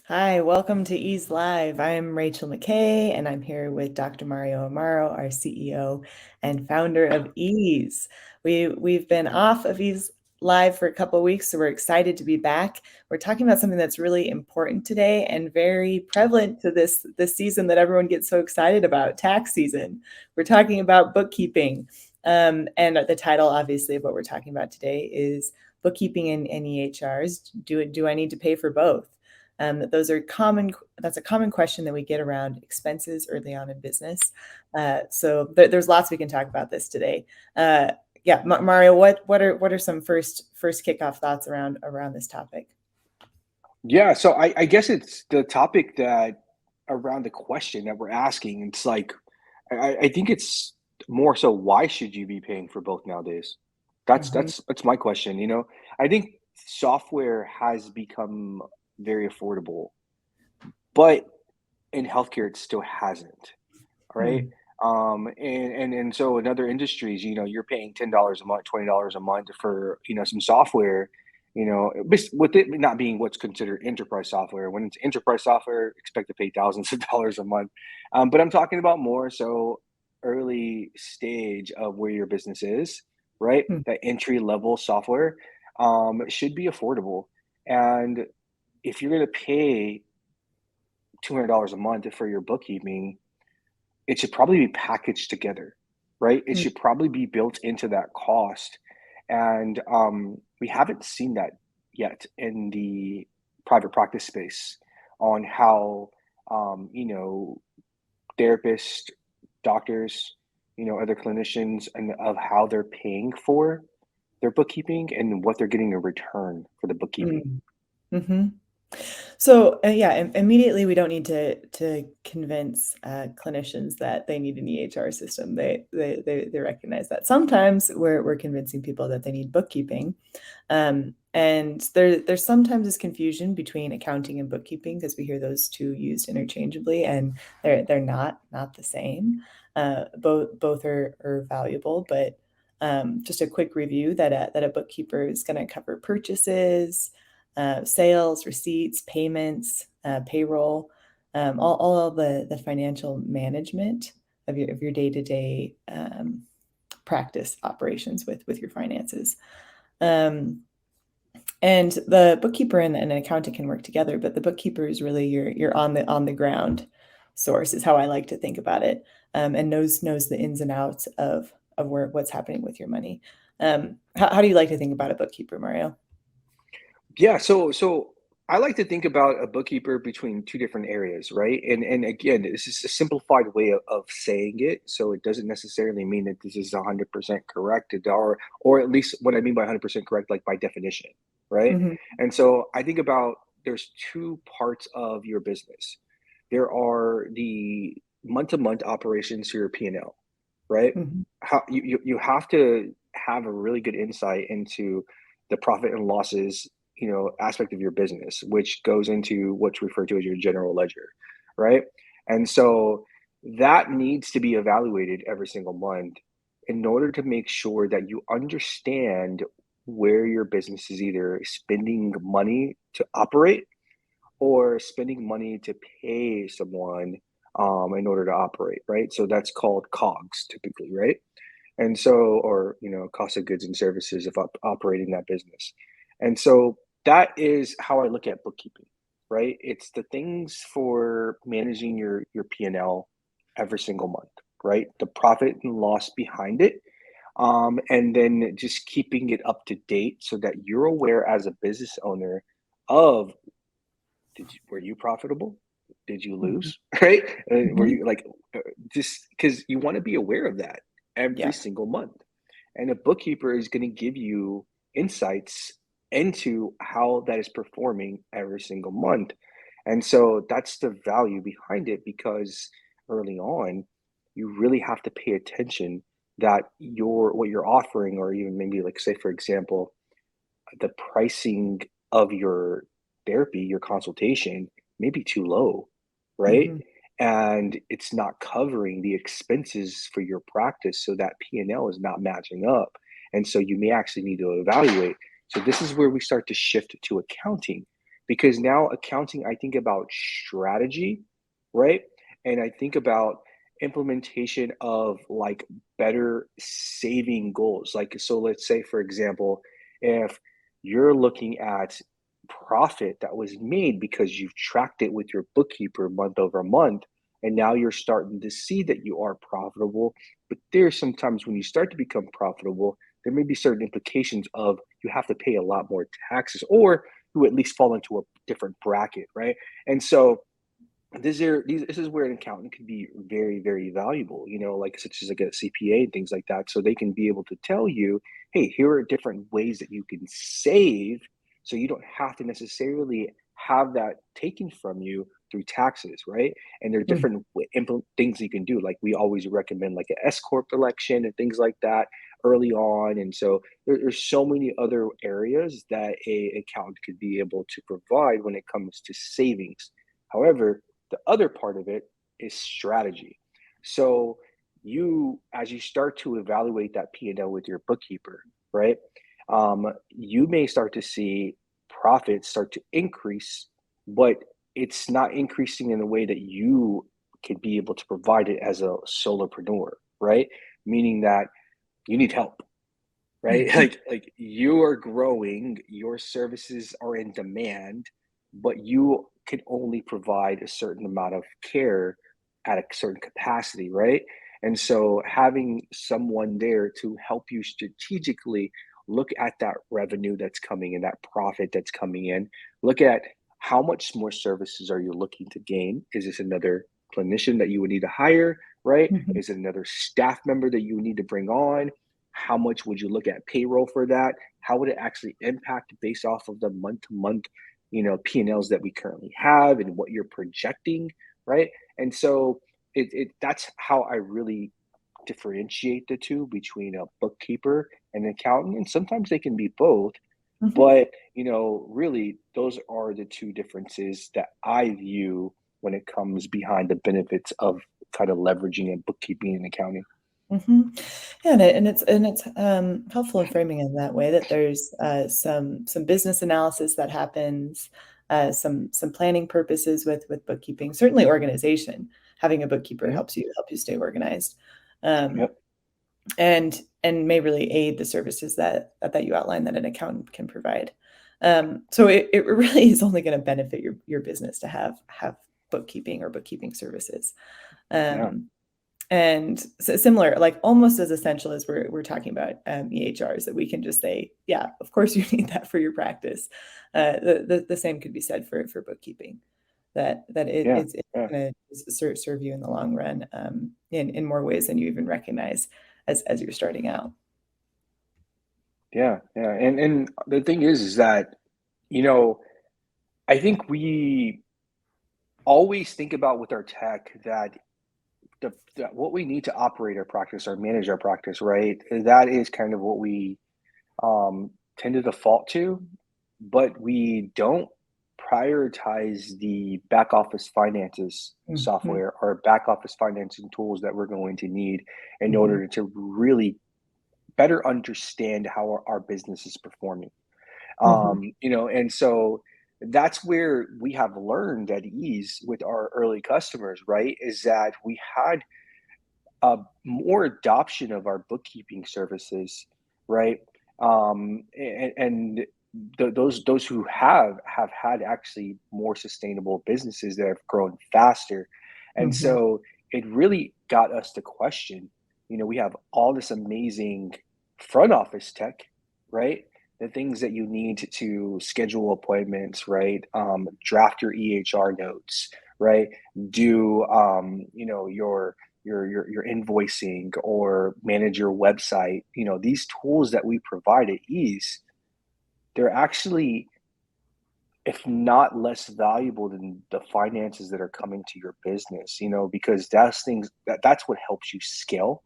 Hi, welcome to Ease Live. I'm Rachel McKay, and I'm here with Dr. Mario Amaro, our CEO and founder of Ease. We've been off of Ease Live for a couple of weeks, so we're excited to be back. We're talking about something that's really important today and very prevalent to this season that everyone gets so excited about, tax season. We're talking about bookkeeping. And the title, obviously, of what we're talking about today is Bookkeeping and EHRs. Do I need to pay for both? Those are common. That's a common question that we get around expenses early on in business. So there's lots we can talk about this today. Yeah, Mario, what are some first kickoff thoughts around this topic? Yeah, so I guess it's the topic that around the question that we're asking. It's like I think it's more so why should you be paying for both nowadays? That's Mhm. that's that's my question. I think software has become very affordable, but in healthcare it still hasn't. Right? Mm. And so in other industries, you're paying $10 a month, $20 a month for, some software, with it not being what's considered enterprise software. When it's enterprise software, expect to pay thousands of dollars a month. But I'm talking about more so early stage of where your business is, right? Mm. That entry level software should be affordable. And if you're going to pay $200 a month for your bookkeeping, it should probably be packaged together, right? It Mm. should probably be built into that cost. And we haven't seen that yet in the private practice space on how, um, you know, therapists, doctors, other clinicians, and of how they're paying for their bookkeeping and what they're getting in return for the bookkeeping. Mm. Mhm. So, yeah, immediately we don't need to convince clinicians that they need an EHR system. They recognize that. Sometimes we're convincing people that they need bookkeeping, and there's sometimes this confusion between accounting and bookkeeping because we hear those two used interchangeably, and they're not the same. Both are valuable, but just a quick review that a bookkeeper is going to cover purchases, sales, receipts, payments, payroll, all of the financial management of your day-to-day practice operations with your finances. Um, and the bookkeeper and an accountant can work together, but the bookkeeper is really your on the ground source, is how I like to think about it, and knows the ins and outs of what's happening with your money. How do you like to think about a bookkeeper, Mario? Yeah, so I like to think about a bookkeeper between two different areas, right? And again, this is a simplified way of saying it, so it doesn't necessarily mean that this is 100% correct, or at least what I mean by 100% correct, like by definition, right? Hmm. And so I think about there's two parts of your business. There are the month-to-month operations to your P&L, right? Hmm. How you have to have a really good insight into the profit and losses, aspect of your business, which goes into what's referred to as your general ledger, right? And so that needs to be evaluated every single month in order to make sure that you understand where your business is either spending money to operate or spending money to pay someone in order to operate, right? So that's called COGS typically, right? And so, or cost of goods and services of operating that business. And so that is how I look at bookkeeping, right? It's the things for managing your P&L every single month, right? The profit and loss behind it, and then just keeping it up to date so that you're aware as a business owner of, were you profitable? Did you Mhm. lose? Right? Were Mhm. you like, just because you want to be aware of that every Yeah. single month. And a bookkeeper is going to give you insights into how that is performing every single month. And so that's the value behind it, because early on, you really have to pay attention that what you're offering, or even maybe like, say, for example, the pricing of your therapy, your consultation may be too low, right? Mhm. And it's not covering the expenses for your practice, so that P&L is not matching up. And so you may actually need to evaluate. So this is where we start to shift to accounting, because now accounting, I think about strategy, right? And I think about implementation of like better saving goals. Like, so let's say, for example, if you're looking at profit that was made because you've tracked it with your bookkeeper month over month, and now you're starting to see that you are profitable. But there's sometimes when you start to become profitable, there may be certain implications of you have to pay a lot more taxes, or you at least fall into a different bracket, right? And so this is where an accountant can be very, very valuable, like such as like a CPA and things like that. So they can be able to tell you, hey, here are different ways that you can save, so you don't have to necessarily have that taken from you through taxes, right? And there are Mhm, different things you can do. Like we always recommend like an S corp election and things like that early on. And so there's so many other areas that a accountant could be able to provide when it comes to savings. However, the other part of it is strategy. So as you start to evaluate that P&L with your bookkeeper, right? You may start to see profits start to increase, but it's not increasing in the way that you can be able to provide it as a solopreneur, right? Meaning that you need help, right? mhm, Like you are growing, your services are in demand, but you can only provide a certain amount of care at a certain capacity, right? And so having someone there to help you strategically look at that revenue that's coming in, that profit that's coming in, look at how much more services are you looking to gain? Is this another clinician that you would need to hire, right? mhm, Is it another staff member that you need to bring on? How much would you look at payroll for that? How would it actually impact based off of the month to month, P&Ls that we currently have and what you're projecting, right? And so that's how I really differentiate the two between a bookkeeper and an accountant. And sometimes they can be both, mhm. but really those are the two differences that I view when it comes behind the benefits of kind of leveraging in bookkeeping and accounting. Mhm. Yeah, and it's helpful in framing it that way that there's some business analysis that happens, some planning purposes with bookkeeping. Certainly, organization. Having a bookkeeper Mhm. help you stay organized, um, Yep. and may really aid the services that you outline that an accountant can provide. So it really is only going to benefit your business to have bookkeeping or bookkeeping services. Yeah. Um, and similar, like almost as essential as we're talking about EHRs, that we can just say, yeah, of course you need that for your practice. The same could be said for bookkeeping. That Yeah. it's Yeah. going to serve you in the long run, in more ways than you even recognize as you're starting out. Yeah, yeah, and the thing is that, you know, I think we always think about with our tech that that what we need to operate our practice or manage our practice, right? That is kind of what we tend to default to, but we don't prioritize the back office finances Mhm, software or back office financing tools that we're going to need in mhm, order to really better understand how our business is performing. mhm, And so that's where we have learned at ease with our early customers, right? Is that we had more adoption of our bookkeeping services, right? And those who have had actually more sustainable businesses that have grown faster, and mhm, so it really got us to question. We have all this amazing front office tech, right? The things that you need to schedule appointments, right? Draft your EHR notes, right? Do your invoicing or manage your website. These tools that we provide at ease, they're actually, if not less valuable than the finances that are coming to your business, because that's what helps you scale.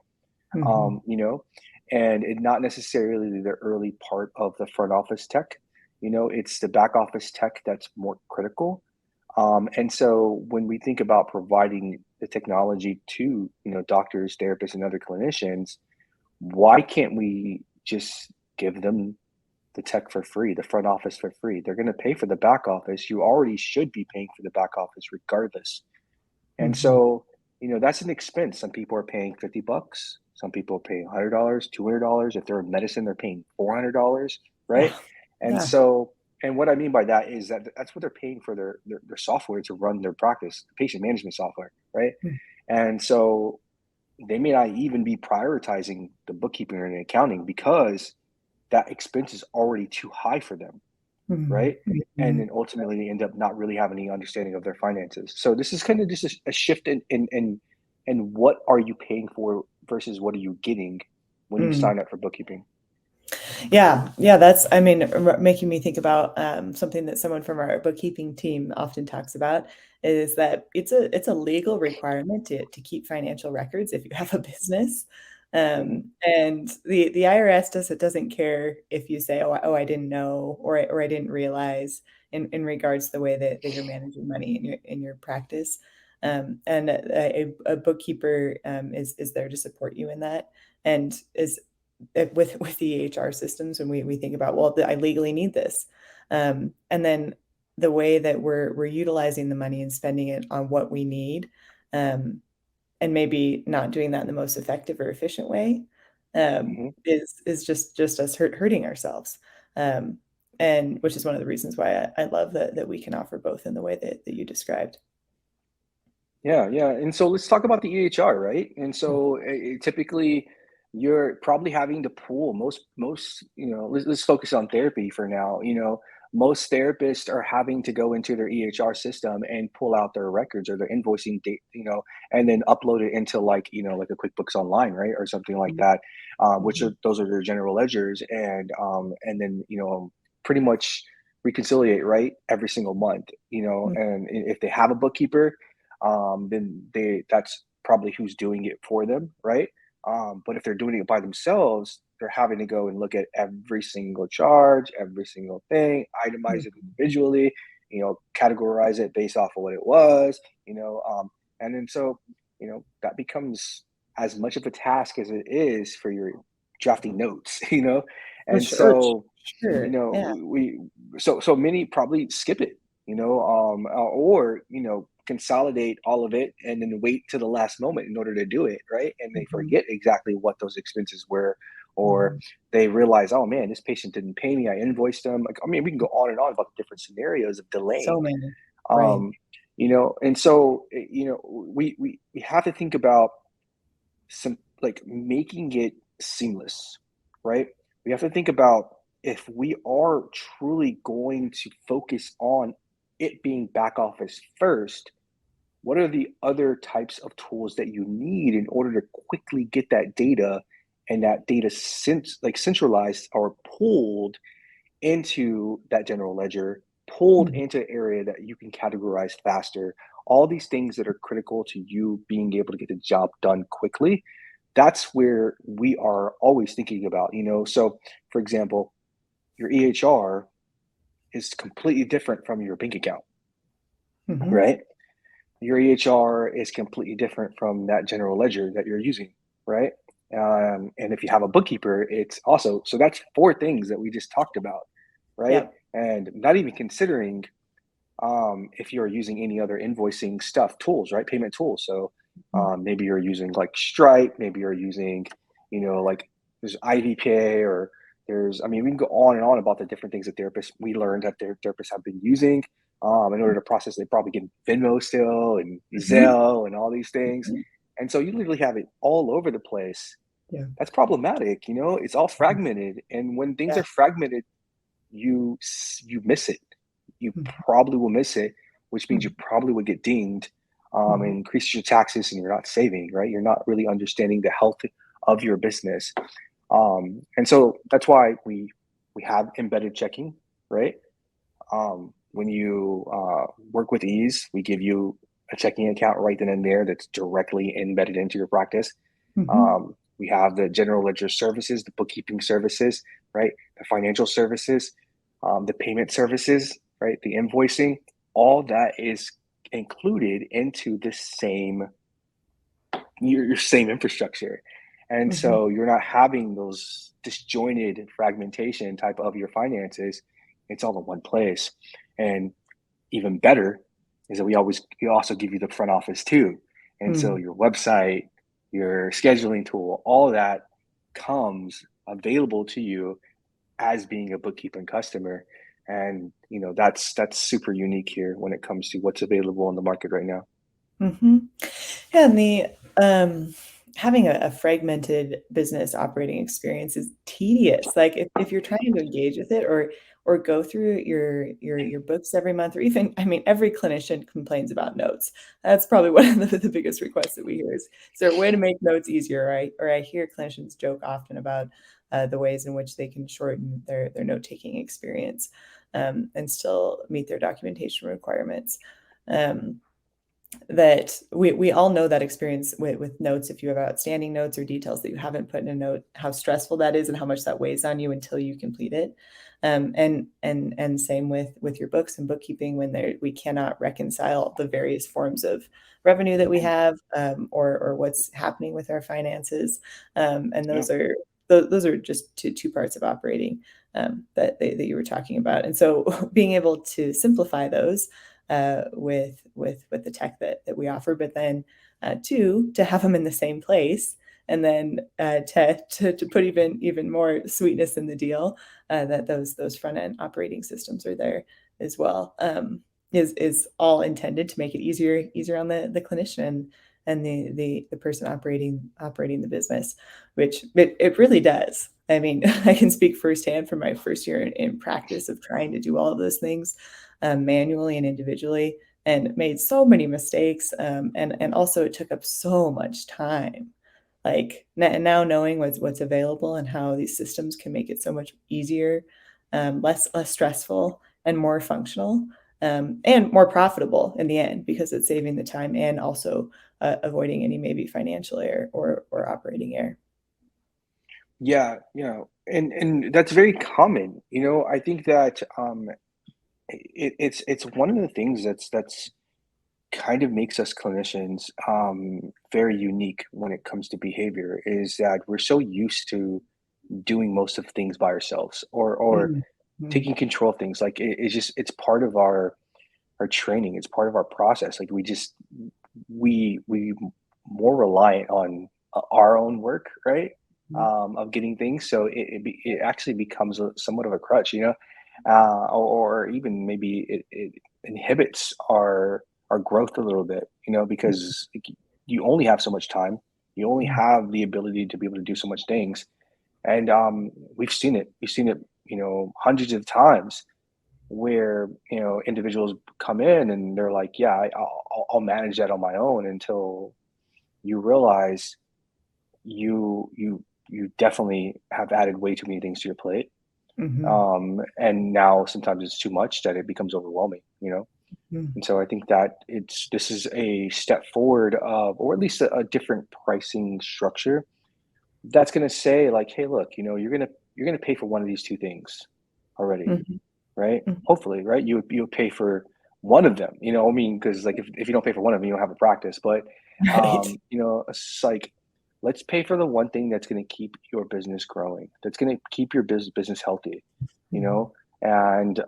mhm, Um, you know and it not necessarily the early part of the front office tech. It's the back office tech that's more critical. And so when we think about providing the technology to, doctors, therapists, and other clinicians, why can't we just give them the tech for free, the front office for free. They're going to pay for the back office. You already should be paying for the back office regardless. And Mhm. so, that's an expense. Some people are paying $50. Some people are paying $100, $200. If they're in medicine, they're paying $400, right? Yeah. And Yeah. so, and what I mean by that is that that's what they're paying for their software to run their practice, patient management software, right? Mm. And so they may not even be prioritizing the bookkeeping or the accounting because that expense is already too high for them, Mhm. right? And Mhm. then ultimately they end up not really having any understanding of their finances. So this is kind of just a shift in what are you paying for versus what are you getting when you Mm. sign up for bookkeeping. Yeah, yeah, that's, I mean, making me think about something that someone from our bookkeeping team often talks about is that it's a legal requirement to keep financial records if you have a business. Mm-hmm, And the IRS doesn't care if you say, oh, I didn't know, or I didn't realize in regards to the way that you're managing money in your practice. And a bookkeeper is there to support you in that, and is with the EHR systems when we think about, well, I legally need this. And then the way that we're utilizing the money and spending it on what we need, um, and maybe not doing that in the most effective or efficient way, mm-hmm. is just us hurting ourselves. Um, and which is one of the reasons why I love that we can offer both in the way that you described. Yeah, yeah. And so let's talk about the EHR, right? And so typically you're probably having to pull most, let's focus on therapy for now. Most therapists are having to go into their EHR system and pull out their records or their invoicing date, and then upload it into like a QuickBooks Online, right? Or something like that, which are Mhm. those are their general ledgers. And then, pretty much reconciliate, right? Every single month, Mhm. and if they have a bookkeeper, then that's probably who's doing it for them, right? But if they're doing it by themselves, they're having to go and look at every single charge, every single thing, itemize it Mhm. individually, categorize it based off of what it was, and then so that becomes as much of a task as it is for your drafting notes, For and sure. so Sure. Yeah. we so many probably skip it, or consolidate all of it and then wait to the last moment in order to do it, right? And they Mhm. forget exactly what those expenses were, or Mhm. they realize, oh man, this patient didn't pay me, I invoiced them. Like, I mean, we can go on and on about the different scenarios of So delaying. many. Right. um and so we have to think about some, like, making it seamless, right? We have to think about, if we are truly going to focus on it being back office first, what are the other types of tools that you need in order to quickly get that data, and that data centralized or pulled into that general ledger, pulled Mhm. into an area that you can categorize faster, all these things that are critical to you being able to get the job done quickly. That's where we are always thinking about, so for example, your EHR is completely different from your bank account, Mhm. right? Your EHR is completely different from that general ledger that you're using, right? And if you have a bookkeeper, it's also, so that's four things that we just talked about, right? Yep. And not even considering if you're using any other invoicing stuff, tools, right? Payment tools. So Mhm. maybe you're using like Stripe, maybe you're using, like there's IVPay, or I mean, we can go on and on about the different things that we learned that their therapists have been using in order to process. They probably get Venmo still and Mhm. Zelle and all these things. Mhm. And so you literally have it all over the place. Yeah. That's problematic. It's all Mhm. fragmented. And when things Yeah. are fragmented, you miss it. You Mhm. probably will miss it, which means you Mhm. probably would get dinged, Mhm. and increase your taxes, and you're not saving, right? You're not really understanding the health of your business, and so that's why we have embedded checking, right? When you work with ease, we give you a checking account right then and there that's directly embedded into your practice. Mhm. We have the general ledger services, the bookkeeping services, right? The financial services, the payment services, right? The invoicing, all that is included into the same your same infrastructure. And Mhm. so you're not having those disjointed fragmentation type of your finances. It's all in one place. And even better is that we also give you the front office too. And so Mm. your website, your scheduling tool, all of that comes available to you as being a bookkeeping customer. And that's super unique here when it comes to what's available in the market right now. Mhm. Yeah, and the having a fragmented business operating experience is tedious. Like if you're trying to engage with it or go through your books every month, or even, I mean, every clinician complains about notes. That's probably one of the biggest requests that we hear is there a way to make notes easier, right? Or I hear clinicians joke often about the ways in which they can shorten their note-taking experience and still meet their documentation requirements. Um, that we all know that experience with notes. If you have outstanding notes or details that you haven't put in a note, how stressful that is and how much that weighs on you until you complete it. And same with your books and bookkeeping when we cannot reconcile the various forms of revenue that we have, or what's happening with our finances. And Yeah. those are just two parts of operating that you were talking about. And so being able to simplify those with the tech that we offer, but then two, to have them in the same place, and then to put even more sweetness in the deal, that those front end operating systems are there as well. Is all intended to make it easier on the clinician and the person operating the business, which it really does. I mean, I can speak firsthand from my first year in practice of trying to do all of those things manually and individually, and made so many mistakes. And also it took up so much time. Like now knowing what's available and how these systems can make it so much easier, less stressful, and more functional, and more profitable in the end because it's saving the time and also avoiding any maybe financial error or operating error. Yeah, and that's very common. I think that it's one of the things that's kind of makes us clinicians very unique when it comes to behavior is that we're so used to doing most of things by ourselves or Mm, mm, taking control of things. Like it's part of our training. It's part of our process. Like we more reliant on our own work, right? mm, Of getting things, so it actually becomes somewhat of a crutch, or even maybe it inhibits our growth a little bit, because you only have so much time, you only mm, have the ability to be able to do so much things, and we've seen it, hundreds of times where individuals come in and they're like, yeah, I'll manage that on my own, until you realize you definitely have added way too many things to your plate, mhm, and now sometimes it's too much that it becomes overwhelming. mm, And so I think that this is a step forward of, or at least a different pricing structure that's going to say like, hey, look, you're going to pay for one of these two things already, mhm, right? mhm. Hopefully, right? You pay for one of them, I mean, because like if you don't pay for one of them, you don't have a practice. But Right. it's like, let's pay for the one thing that's going to keep your business growing, that's going to keep your business healthy, you Mhm, know, and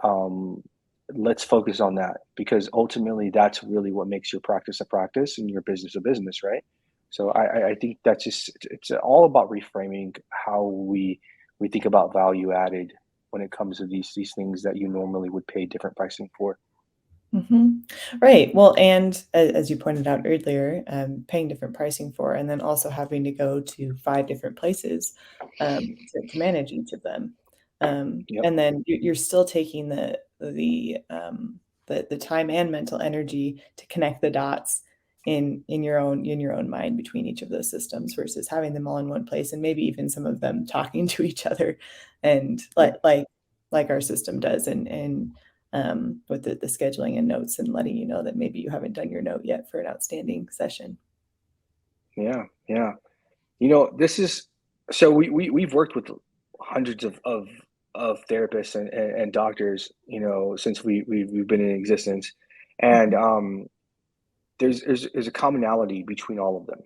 let's focus on that, because ultimately that's really what makes your practice a practice and your business a business, right? So I think that's just it's all about reframing how we think about value added when it comes to these things that you normally would pay different pricing for. mhm. Right. Well, and as you pointed out earlier, paying different pricing for, and then also having to go to 5 different places, to manage each of them. Yep. And then you're still taking the time and mental energy to connect the dots in your own mind between each of those systems versus having them all in one place and maybe even some of them talking to each other and Yeah. like our system does and with the scheduling and notes and letting you know that maybe you haven't done your note yet for an outstanding session. Yeah. Yeah. This is so we've worked with hundreds of therapists and doctors, since we've been in existence, and Mhm, there's a commonality between all of them,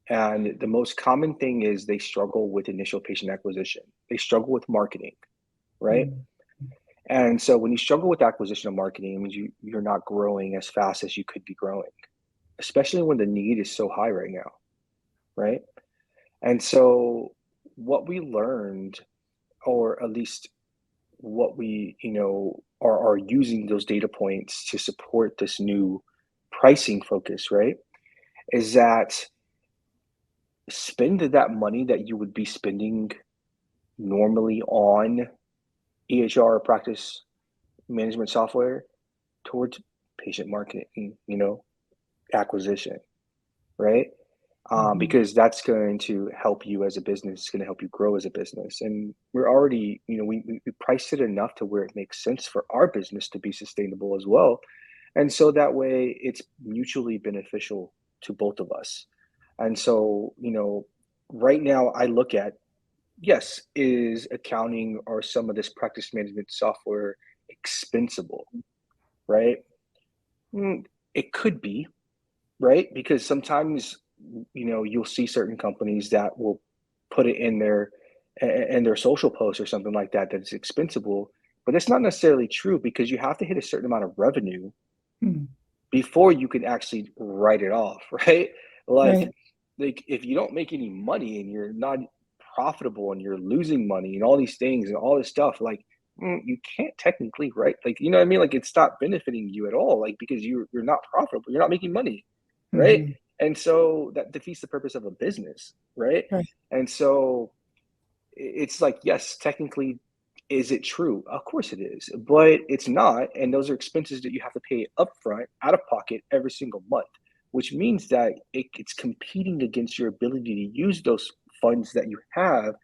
And the most common thing is they struggle with initial patient acquisition. They struggle with marketing, right? Mm. And so when you struggle with acquisition and marketing, it means you're not growing as fast as you could be growing, especially when the need is so high right now, right? And so what we learned, or at least what we, are using those data points to support this new pricing focus, right? Is that spend that money that you would be spending normally on EHR practice management software towards patient marketing, acquisition, right? Mhm. Because that's going to help you as a business. It's going to help you grow as a business. And we're already, we priced it enough to where it makes sense for our business to be sustainable as well. And so that way it's mutually beneficial to both of us. And so, right now I look at, yes, is accounting or some of this practice management software expensible, right? Mm, it could be, right? Because sometimes, you'll see certain companies that will put it in their social posts or something like that, that it's expensible, but that's not necessarily true because you have to hit a certain amount of revenue Mm. before you can actually write it off, right? Like, Right. like if you don't make any money and you're not profitable and you're losing money and all these things and all this stuff, like, you can't technically write, like, you know what I mean? Like, it's not benefiting you at all, like, because you're not profitable, you're not making money, right? Mhm. And so that defeats the purpose of a business, right? Right. And so it's like, yes, technically, is it true? Of course it is, but it's not. And those are expenses that you have to pay upfront, out of pocket, every single month, which means that it's competing against your ability to use those funds that you have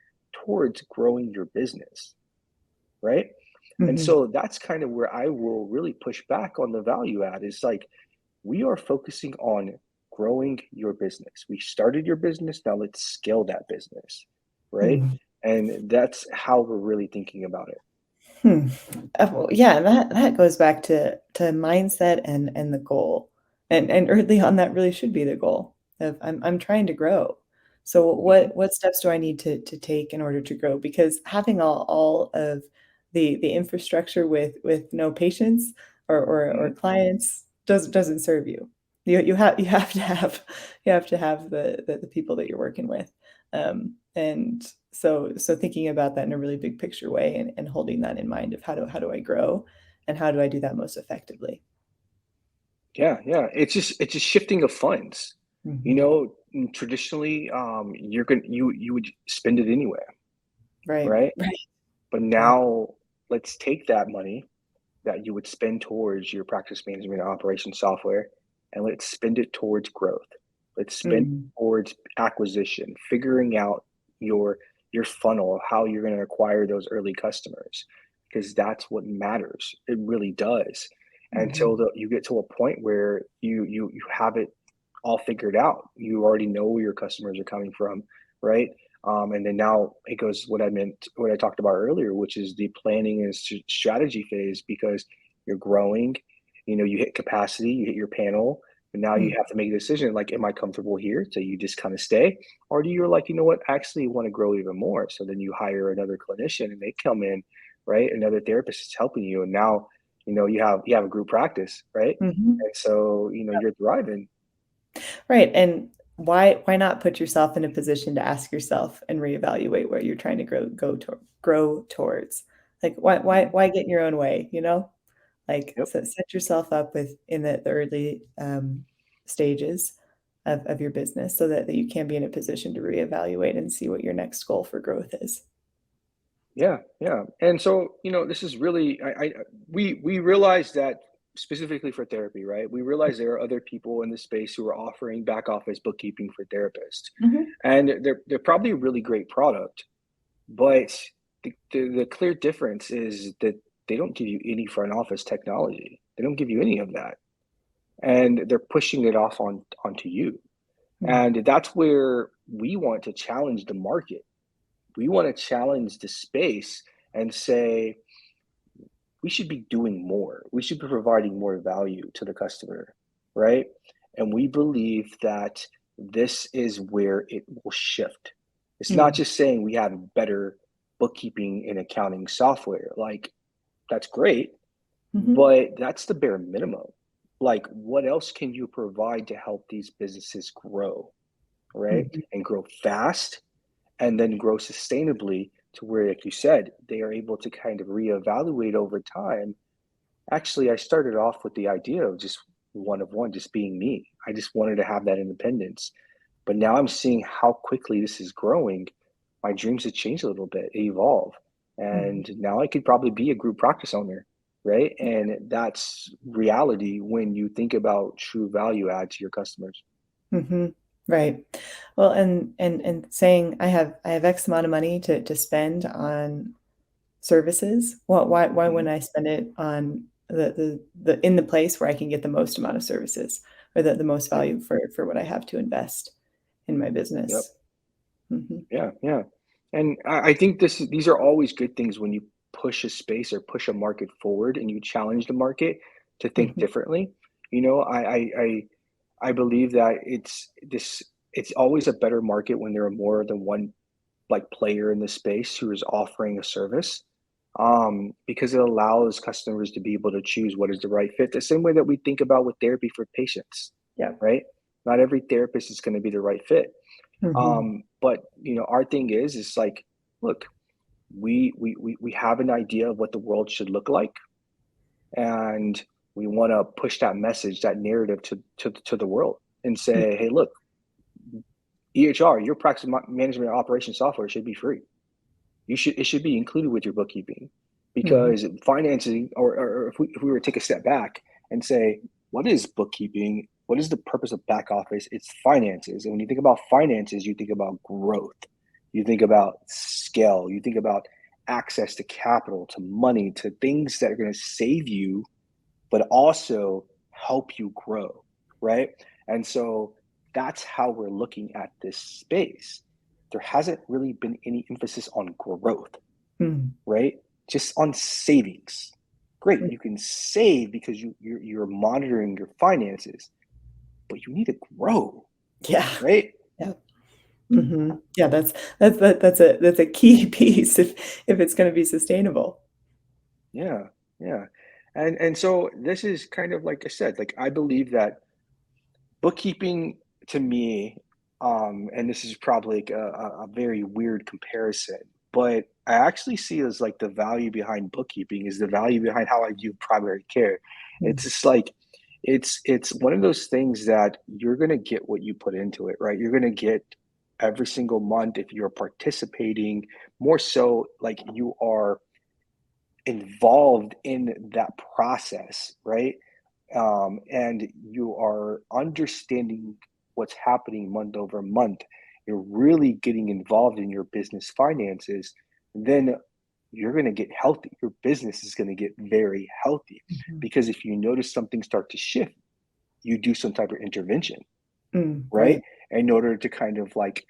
towards growing your business, right? And Mhm. so that's kind of where I will really push back on the value add is like, we are focusing on growing your business. We started your business, now let's scale that business, right? Hmm. And that's how we're really thinking about it. Hmm. Well, yeah, and that goes back to mindset and the goal. And early on, that really should be the goal of I'm trying to grow. So Mhm, what steps do I need to take in order to grow? Because having all of the infrastructure with no patients or mhm. clients doesn't serve you. You have to have the people that you're working with. And so thinking about that in a really big picture way and holding that in mind of how do I grow and how do I do that most effectively? Yeah, yeah. It's just shifting of funds. Mhm. Traditionally, you would spend it anywhere, Right, right? right, But right. now let's take that money that you would spend towards your practice management and operation software, and let's spend it towards growth. Let's spend Mm, it towards acquisition, figuring out your your funnel, how you're going to acquire those early customers, because that's what matters. It really does. Until mhm, you get to a point where you have it all figured out. You already know where your customers are coming from, right? And then now it goes what I talked about earlier, which is the planning and strategy phase, because you're growing, you hit capacity, you hit your panel, and now you mm, have to make a decision like, am I comfortable here? So you just kind of stay, or do you like, you know what, actually want to grow even more? So then you hire another clinician and they come in, right? Another therapist is helping you, and now you have a group practice, right? mhm. And so you're thriving. Right, and why not put yourself in a position to ask yourself and reevaluate where you're trying to grow towards? Like, why why Mhm. why get in your own way, you know? Like, Yep. set yourself up with in the early, stages of your business so that you can be in a position to reevaluate and see what your next goal for growth is. Yeah, yeah. And so, this is really we realize that specifically for therapy, right? We realize there are other people in the space who are offering back office bookkeeping for therapists. Mhm, And they're probably a really great product, but the clear difference is that they don't give you any front office technology. They don't give you any of that. And they're pushing it off onto you. mm, And that's where we want to challenge the market. We want to challenge the space and say, we should be doing more. We should be providing more value to the customer, right? And we believe that this is where it will shift. It's not Mm. just saying we have better bookkeeping and accounting software. Like, that's great, Mhm. but that's the bare minimum. Like, what else can you provide to help these businesses grow, right? Mhm. And grow fast and then grow sustainably to where, like you said, they are able to kind of reevaluate over time. Actually, I started off with the idea of just one of one, just being me. I just wanted to have that independence. But now I'm seeing how quickly this is growing. My dreams have changed a little bit, evolve. Mhm. And now I could probably be a group practice owner, right? And that's reality when you think about true value add to your customers. Mhm. Right. Well, and saying I have X amount of money to spend on services, well, why Mhm. wouldn't I spend it on the in the place where I can get the most amount of services or the most Yep. value for what I have to invest in my Yep. business? Mhm. Yeah, yeah. And I think these are always good things when you push a space or push a market forward and you challenge the market to think Mhm. differently. You know, I believe that it's always a better market when there are more than one like player in the space who is offering a service. Because it allows customers to be able to choose what is the right fit. The same way that we think about with therapy for patients, Yeah. right? Not every therapist is going to be the right fit. Mhm. But our thing is like, look, we have an idea of what the world should look like, and we want to push that message, that narrative to the world, and Mm. say, hey, look, EHR, your practice management and operation software should be free. It should be included with your bookkeeping, Mhm. because financing, or if we were to take a step back and say, what is bookkeeping? What is the purpose of back office? It's finances. And when you think about finances, you think about growth, you think about scale, you think about access to capital, to money, to things that are going to save you but also help you grow, right? And so that's how we're looking at this space. There hasn't really been any emphasis on growth, Mm. right? Just on savings. Great, you can save because you're monitoring your finances, but you need to grow, Yeah. right? Yeah. Mhm. Yeah, that's a key piece if it's gonna be sustainable. Yeah, yeah. And so this is kind of like I said, like I believe that bookkeeping to me, and this is probably like a very weird comparison, but I actually see as like the value behind bookkeeping is the value behind how I view primary care. It's Mm. just like it's one of those things that you're gonna get what you put into it, right? You're gonna get every single month if you're participating, more so like you are involved in that process, right? And you are understanding what's happening month over month. You're really getting involved in your business finances, then you're going to get healthy. Your business is going to get very healthy, Mhm. because if you notice something start to shift, you do some type of intervention, Mm, right? right. In order to kind of like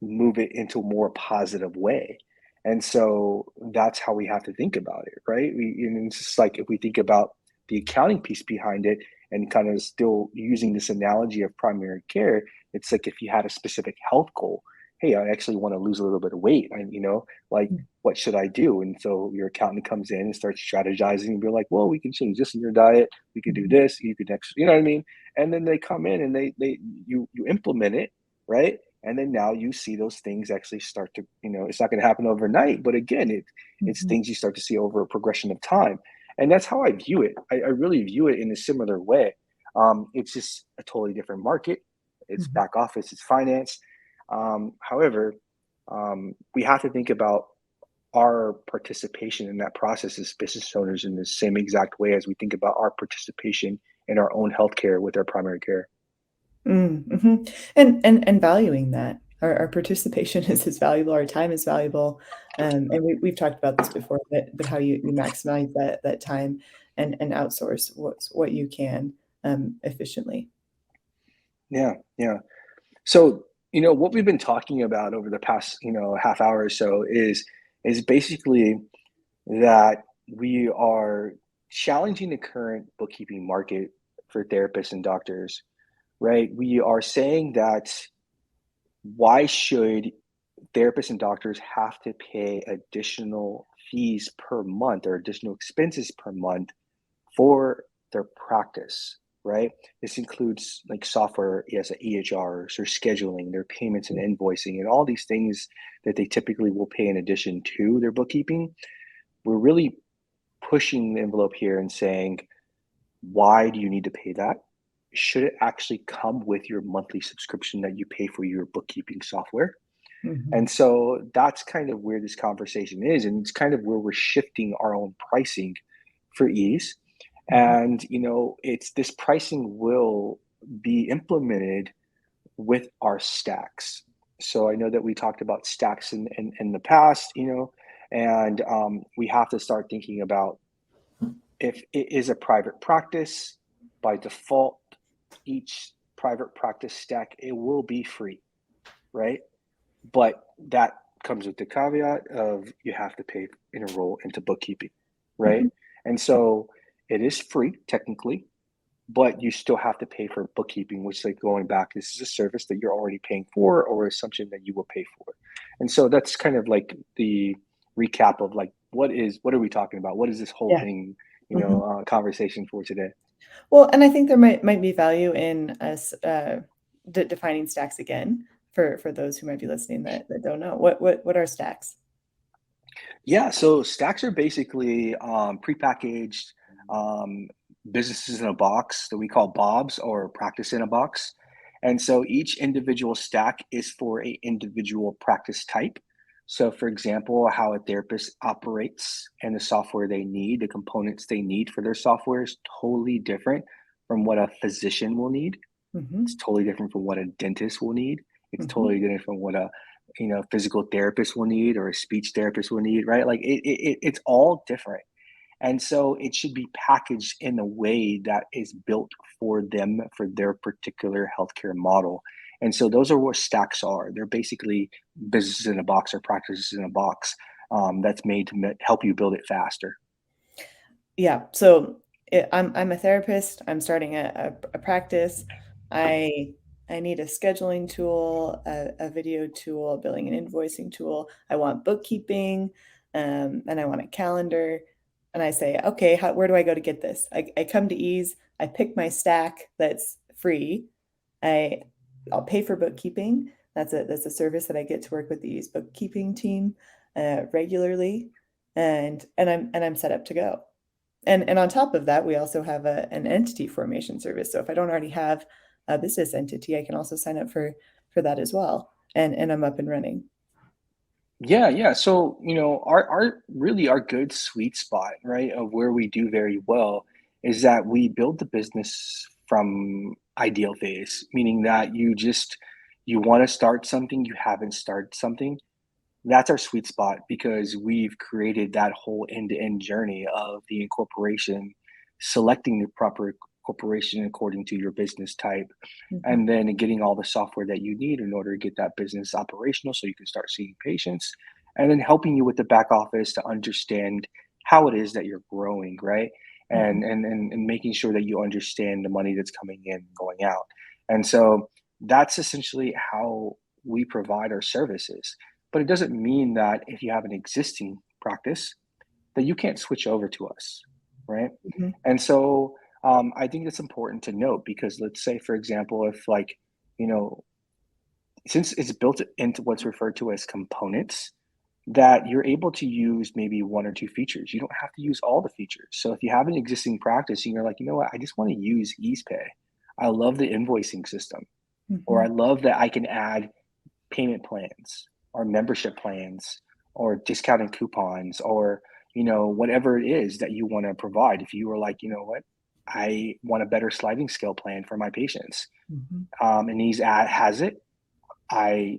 move it into a more positive way. And so that's how we have to think about it, right? And it's just like if we think about the accounting piece behind it and kind of still using this analogy of primary care, it's like if you had a specific health goal, hey, I actually want to lose a little bit of weight. Like, Mm. what should I do? And so your accountant comes in and starts strategizing and be like, well, we can change this in your diet. We could do Mhm. this. You could next, you know what I mean? And then they come in and you implement it, right? And then now you see those things actually start to, it's not going to happen overnight, but again, it's Mhm. things you start to see over a progression of time. And that's how I view it. I really view it in a similar way. It's just a totally different market. It's Mhm. back office, it's finance. However, we have to think about our participation in that process as business owners in the same exact way as we think about our participation in our own healthcare with our primary care. Mm, mhm. And valuing that. Our participation is as valuable, our time is valuable, and we've talked about this before, but how you maximize that time and outsource what you can, efficiently. Yeah, yeah. So, what we've been talking about over the past, half hour or so is basically that we are challenging the current bookkeeping market for therapists and doctors right? We are saying that why should therapists and doctors have to pay additional fees per month or additional expenses per month for their practice, right? This includes like software, yes, EHRs or scheduling, their payments and invoicing, and all these things that they typically will pay in addition to their bookkeeping. We're really pushing the envelope here and saying, why do you need to pay that? Should it actually come with your monthly subscription that you pay for your bookkeeping software? Mhm. And so that's kind of where this conversation is. And it's kind of where we're shifting our own pricing for ease. Mhm. And, it's this pricing will be implemented with our stacks. So I know that we talked about stacks in the past, and we have to start thinking about if it is a private practice, by default, each private practice stack, it will be free, right? But that comes with the caveat of you have to pay and enroll into bookkeeping, right? Mhm. And so it is free technically, but you still have to pay for bookkeeping, which, like, going back, this is a service that you're already paying for or assumption that you will pay for. And so that's kind of like the recap of like what are we talking about? What is this whole Yeah. thing, Mhm. conversation for today? Well, and I think there might be value in us, defining stacks again for those who might be listening that don't know. What are stacks? Yeah, so stacks are basically prepackaged businesses in a box that we call bobs or practice in a box. And so each individual stack is for a individual practice type. So for example, how a therapist operates and the software they need, the components they need for their software is totally different from what a physician will need. It's Mhm. totally different from what a dentist will need. It's Mhm. totally different from what a physical therapist will need or a speech therapist will need, right? Like it's all different. And so it should be packaged in a way that is built for them for their particular healthcare model. And so those are what stacks are. They're basically businesses in a box or practices in a box that's made to help you build it faster. Yeah, so I'm a therapist. I'm starting a practice. I I need a scheduling tool, a video tool, a billing and invoicing tool. I want bookkeeping, and I want a calendar. And I say, okay, where do I go to get this? I come to Ease. I pick my stack that's free. I I'll pay for bookkeeping. That's a service that I get to work with the Ease bookkeeping team regularly, and I'm set up to go. And on top of that, we also have an entity formation service. So if I don't already have a business entity, I can also sign up for that as well, and I'm up and running. Yeah, yeah. So, our good sweet spot, right, of where we do very well is that we build the business from ideal phase, meaning that you want to start something, you haven't started something. That's our sweet spot because we've created that whole end-to-end journey of the incorporation, selecting the proper corporation according to your business type, Mhm, and then getting all the software that you need in order to get that business operational so you can start seeing patients, and then helping you with the back office to understand how it is that you're growing, right? mhm, And making sure that you understand the money that's coming in and going out. And so that's essentially how we provide our services. But it doesn't mean that if you have an existing practice that you can't switch over to us, right? mhm, And so I think it's important to note because let's say, for example, if like, you know, since it's built into what's referred to as components, that you're able to use maybe one or two features. You don't have to use all the features. So if you have an existing practice and you're like, you know what, I just want to use EasePay. I love the invoicing system, or I mhm, love that I can add payment plans or membership plans or discounted coupons or whatever it is that you want to provide. If you were like, you know what, I want a better sliding scale plan for my patients, mhm, and these ad has it. I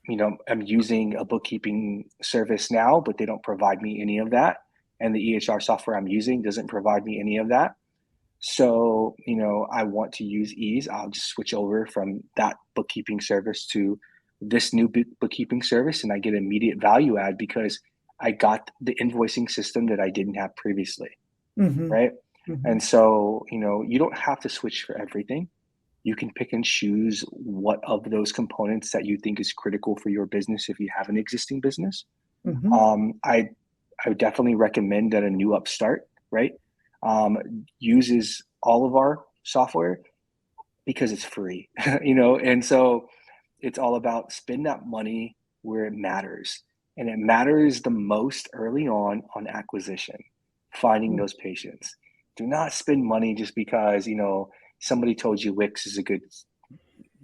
am using a bookkeeping service now, but they don't provide me any of that, and the EHR software I'm using doesn't provide me any of that. So, I want to use Ease. I'll just switch over from that bookkeeping service to this new bookkeeping service, and I get immediate value add because I got the invoicing system that I didn't have previously, mhm, right? mhm, And so, you don't have to switch for everything. you can pick and choose what of those components that you think is critical for your business if you have an existing business. Mhm. I would definitely recommend that a new upstart, right, uses all of our software because it's free, and so it's all about spend that money where it matters. And it matters the most early on acquisition, finding Mm. those patients. Do not spend money just because, somebody told you Wix is a good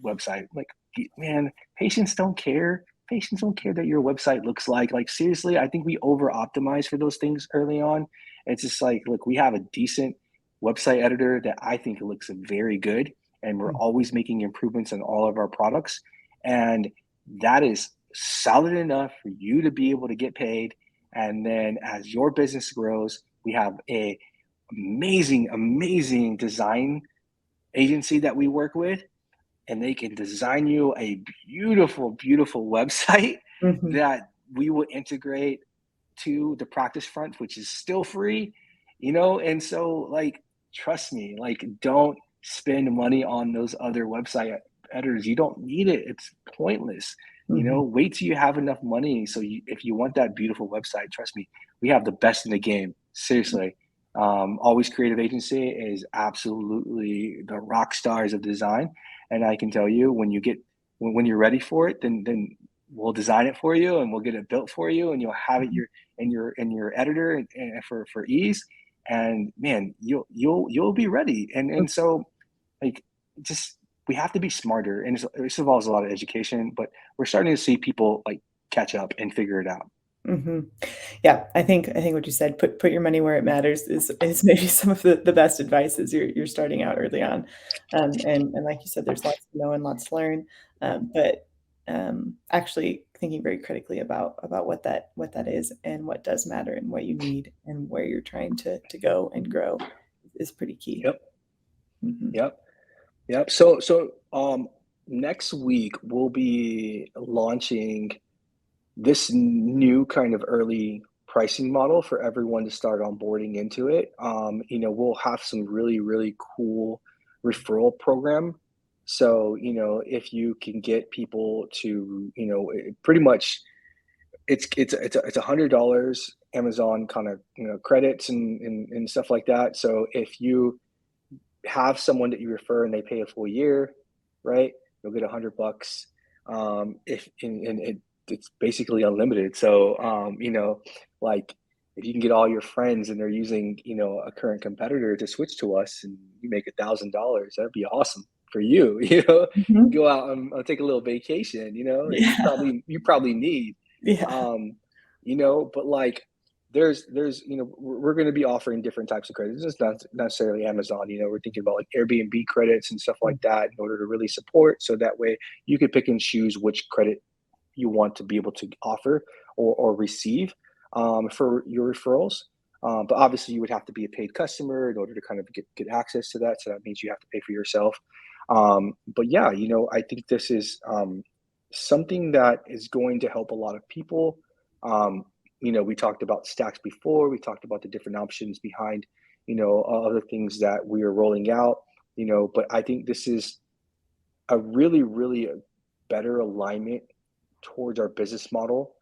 website. Like, man, patients don't care. Patients don't care that your website looks like seriously, I think we over optimize for those things early on. It's just like, look, we have a decent website editor that I think looks very good, and we're Mm. always making improvements on all of our products. And that is solid enough for you to be able to get paid. And then as your business grows, we have a amazing design agency that we work with, and they can design you a beautiful website Mhm. that we will integrate to the practice front, which is still free, and so, like, trust me, like, don't spend money on those other website editors. You don't need it. It's pointless. Mhm. Wait till you have enough money. So if you want that beautiful website, trust me, we have the best in the game. Seriously. Always Creative Agency is absolutely the rock stars of design. And I can tell you, when you're ready for it, then we'll design it for you and we'll get it built for you, and you'll have it Mhm. in your editor, and for ease. And man, you'll be ready. And so, like, just, we have to be smarter, and this involves a lot of education, but we're starting to see people like catch up and figure it out. Mhm. Yeah, I think what you said, put your money where it matters is maybe some of the best advice as you're starting out early on. And like you said, there's lots to know and lots to learn, but, actually thinking very critically about what that is and what does matter and what you need and where you're trying to go and grow is pretty key. Yep. Mhm. Yep. Yep. So next week we'll be launching this new kind of early pricing model for everyone to start onboarding into it. We'll have some really cool referral program. So, if you can get people to, pretty much, it's $100 Amazon kind of, credits and stuff like that. So if you have someone that you refer and they pay a full year, right? You'll get $100. If and it's basically unlimited. So like, if you can get all your friends and they're using, a current competitor to switch to us, and you make $1,000, that'd be awesome for you. Mhm. Go out and take a little vacation, that Yeah. you probably need. Yeah. Um, but like, there's we're going to be offering different types of credits. It's not necessarily Amazon. We're thinking about like Airbnb credits and stuff like Mm. that in order to really support, so that way you can pick and choose which credit you want to be able to offer or receive, for your referrals. But obviously, you would have to be a paid customer in order to kind of get access to that. So that means you have to pay for yourself. But yeah, I think this is, something that is going to help a lot of people. Um, we talked about stacks before. We talked about the different options behind, other things that we are rolling out. But I think this is a really better alignment towards our business model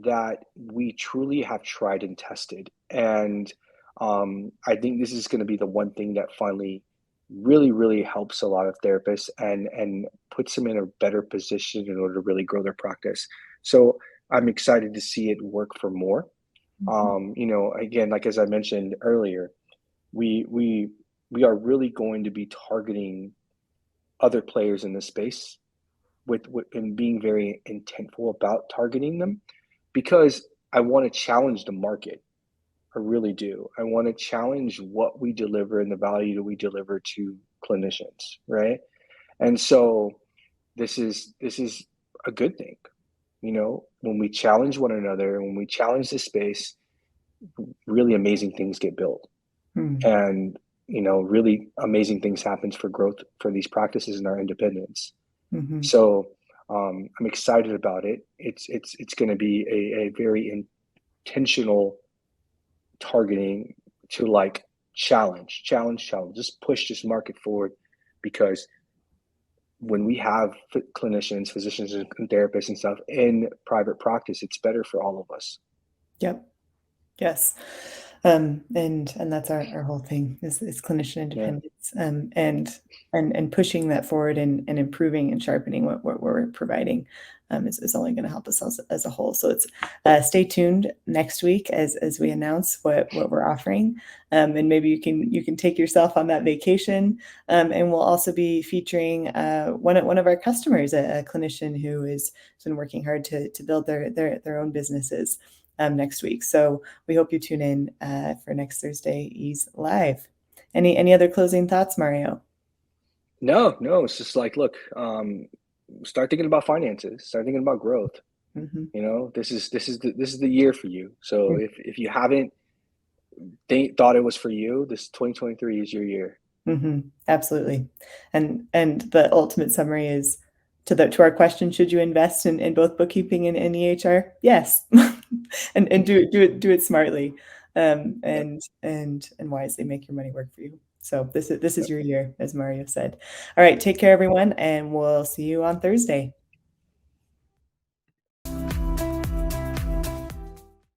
that we truly have tried and tested. And I think this is going to be the one thing that finally really helps a lot of therapists and puts them in a better position in order to really grow their practice. So I'm excited to see it work for more. Mhm. Again, like as I mentioned earlier, we we we are really going to be targeting other players in the space with and being very intentful about targeting them, because I want to challenge the market. I really do. I want to challenge what we deliver and the value that we deliver to clinicians, right? And so this is a good thing. When we challenge one another, when we challenge the space, really amazing things get built. Mm. And really amazing things happens for growth for these practices and our independence. Mhm. So I'm excited about it. It's going to be a very intentional targeting to, like, challenge, just push this market forward, because when we have clinicians, physicians, and therapists and stuff in private practice, it's better for all of us. Yep. Yes. And that's our whole thing is clinician Yeah. independence, and pushing that forward and improving and sharpening what we're providing, is only going to help us as a whole. So it's stay tuned next week as we announce what we're offering, and maybe you can take yourself on that vacation, and we'll also be featuring one of our customers, a clinician who has been working hard to build their own businesses, next week. So we hope you tune in for next Thursday Ease Live. Any other closing thoughts, Mario? No, no, it's just like, look, start thinking about finances, start thinking about growth. Mm-hmm. You know, this is the year for you. So if you haven't thought it was for you, this 2023 is your year. Mm-hmm. Absolutely. And the ultimate summary is to our question, should you invest in both bookkeeping and EHR? Yes. And do it smartly, Yep. and wisely. Make your money work for you. So this is Yep. your year, as Mario said. All right, take care, everyone, and we'll see you on Thursday.